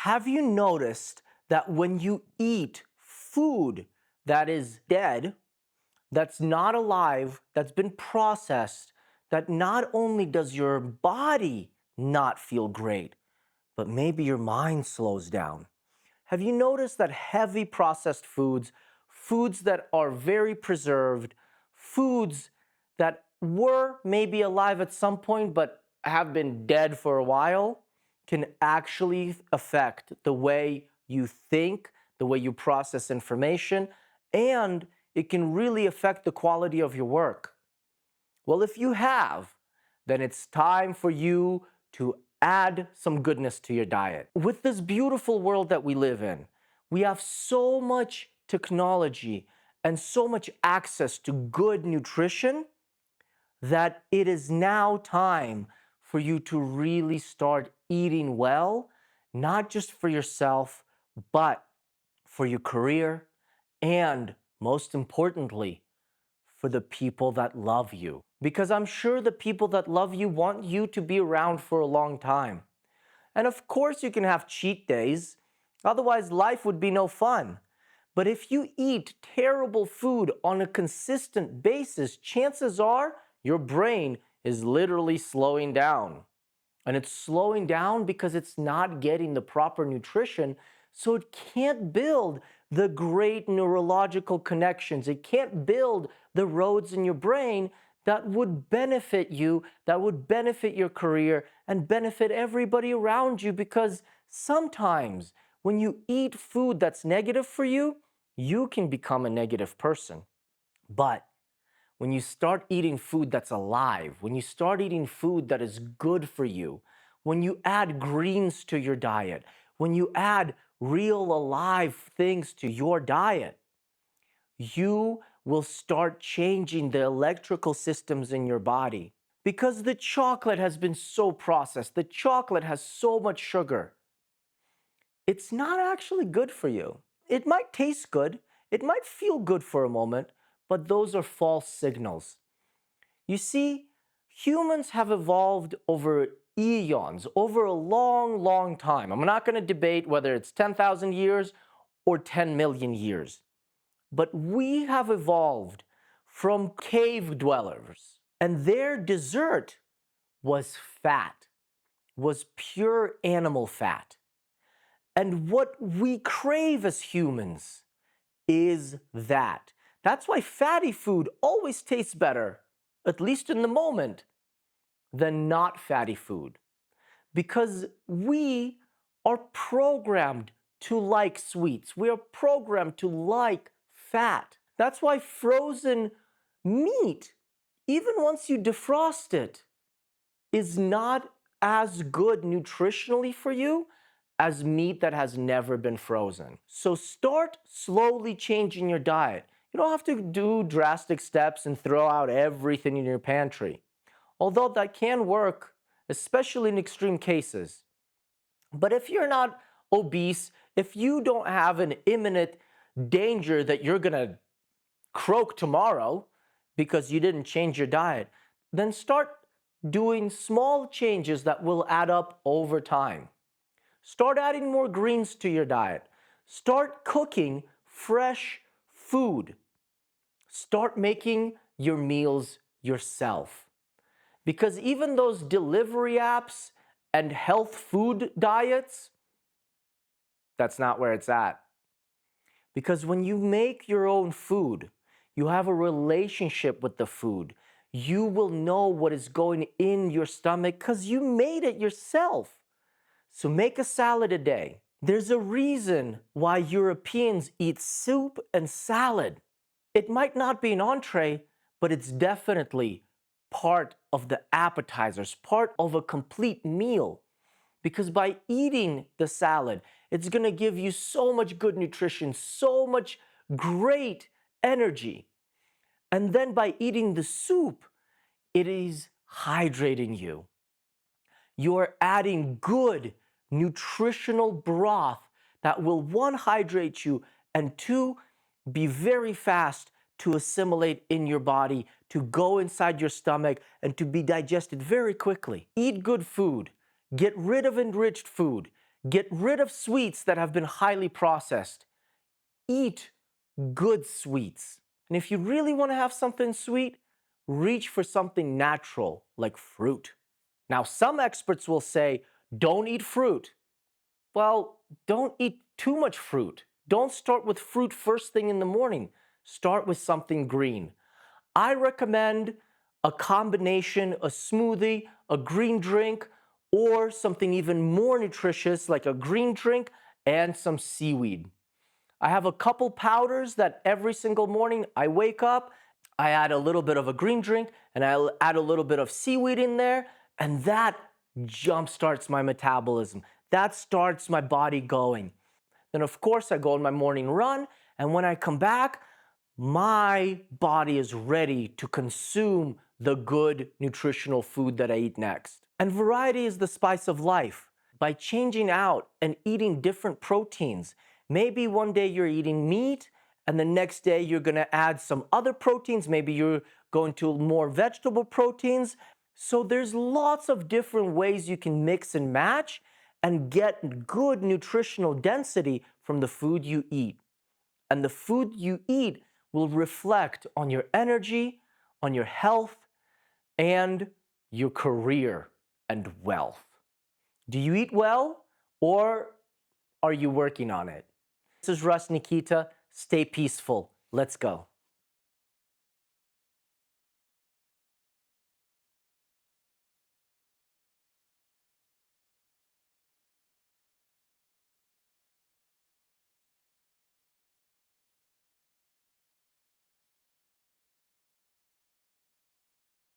Have you noticed that when you eat food that is dead, that's not alive, that's been processed, that not only does your body not feel great, but maybe your mind slows down? Have you noticed that heavy processed foods, foods that are very preserved, foods that were maybe alive at some point but have been dead for a while, can actually affect the way you think, the way you process information, and it can really affect the quality of your work? Well, if you have, then it's time for you to add some goodness to your diet. With this beautiful world that we live in, we have so much technology and so much access to good nutrition that it is now time for you to really start eating well, not just for yourself, but for your career, and most importantly, for the people that love you. Because I'm sure the people that love you want you to be around for a long time. And of course, you can have cheat days, otherwise, life would be no fun. But if you eat terrible food on a consistent basis, chances are your brain is literally slowing down. And it's slowing down because it's not getting the proper nutrition, so it can't build the great neurological connections. It can't build the roads in your brain that would benefit you, that would benefit your career, and benefit everybody around you. Because sometimes when you eat food that's negative for you, you can become a negative person. But when you start eating food that's alive, when you start eating food that is good for you, when you add greens to your diet, when you add real alive things to your diet, you will start changing the electrical systems in your body. Because the chocolate has been so processed, the chocolate has so much sugar, it's not actually good for you. It might taste good, it might feel good for a moment, but those are false signals. You see, humans have evolved over eons, over a long, long time. I'm not going to debate whether it's 10,000 years or 10 million years. But we have evolved from cave dwellers, and their dessert was fat, was pure animal fat. And what we crave as humans is that. That's why fatty food always tastes better, at least in the moment, than not fatty food. Because we are programmed to like sweets. We are programmed to like fat. That's why frozen meat, even once you defrost it, is not as good nutritionally for you as meat that has never been frozen. So start slowly changing your diet. You don't have to do drastic steps and throw out everything in your pantry, although that can work, especially in extreme cases. But if you're not obese, if you don't have an imminent danger that you're gonna croak tomorrow because you didn't change your diet, then start doing small changes that will add up over time. Start adding more greens to your diet. Start cooking fresh food. Start making your meals yourself. Because even those delivery apps and health food diets, that's not where it's at. Because when you make your own food, you have a relationship with the food. You will know what is going in your stomach because you made it yourself. So make a salad a day. There's a reason why Europeans eat soup and salad. It might not be an entree, but it's definitely part of the appetizers, part of a complete meal. Because by eating the salad, it's going to give you so much good nutrition, so much great energy. And then by eating the soup, it is hydrating you. You're adding good nutritional broth that will, one, hydrate you, and two, be very fast to assimilate in your body, to go inside your stomach, and to be digested very quickly. Eat good food. Get rid of enriched food. Get rid of sweets that have been highly processed. Eat good sweets. And if you really want to have something sweet, reach for something natural like fruit. Now, some experts will say, don't eat fruit. Well, don't eat too much fruit. Don't start with fruit first thing in the morning. Start with something green. I recommend a combination, a smoothie, a green drink, or something even more nutritious like a green drink and some seaweed. I have a couple powders that every single morning I wake up, I add a little bit of a green drink and I'll add a little bit of seaweed in there, and that jumpstarts my metabolism. That starts my body going. Then, of course, I go on my morning run, and when I come back, my body is ready to consume the good nutritional food that I eat next. And variety is the spice of life. By changing out and eating different proteins, maybe one day you're eating meat, and the next day you're gonna add some other proteins. Maybe you're going to more vegetable proteins. So there's lots of different ways you can mix and match and get good nutritional density from the food you eat. And the food you eat will reflect on your energy, on your health, and your career and wealth. Do you eat well, or are you working on it? This is Russ Nikita. Stay peaceful. Let's go.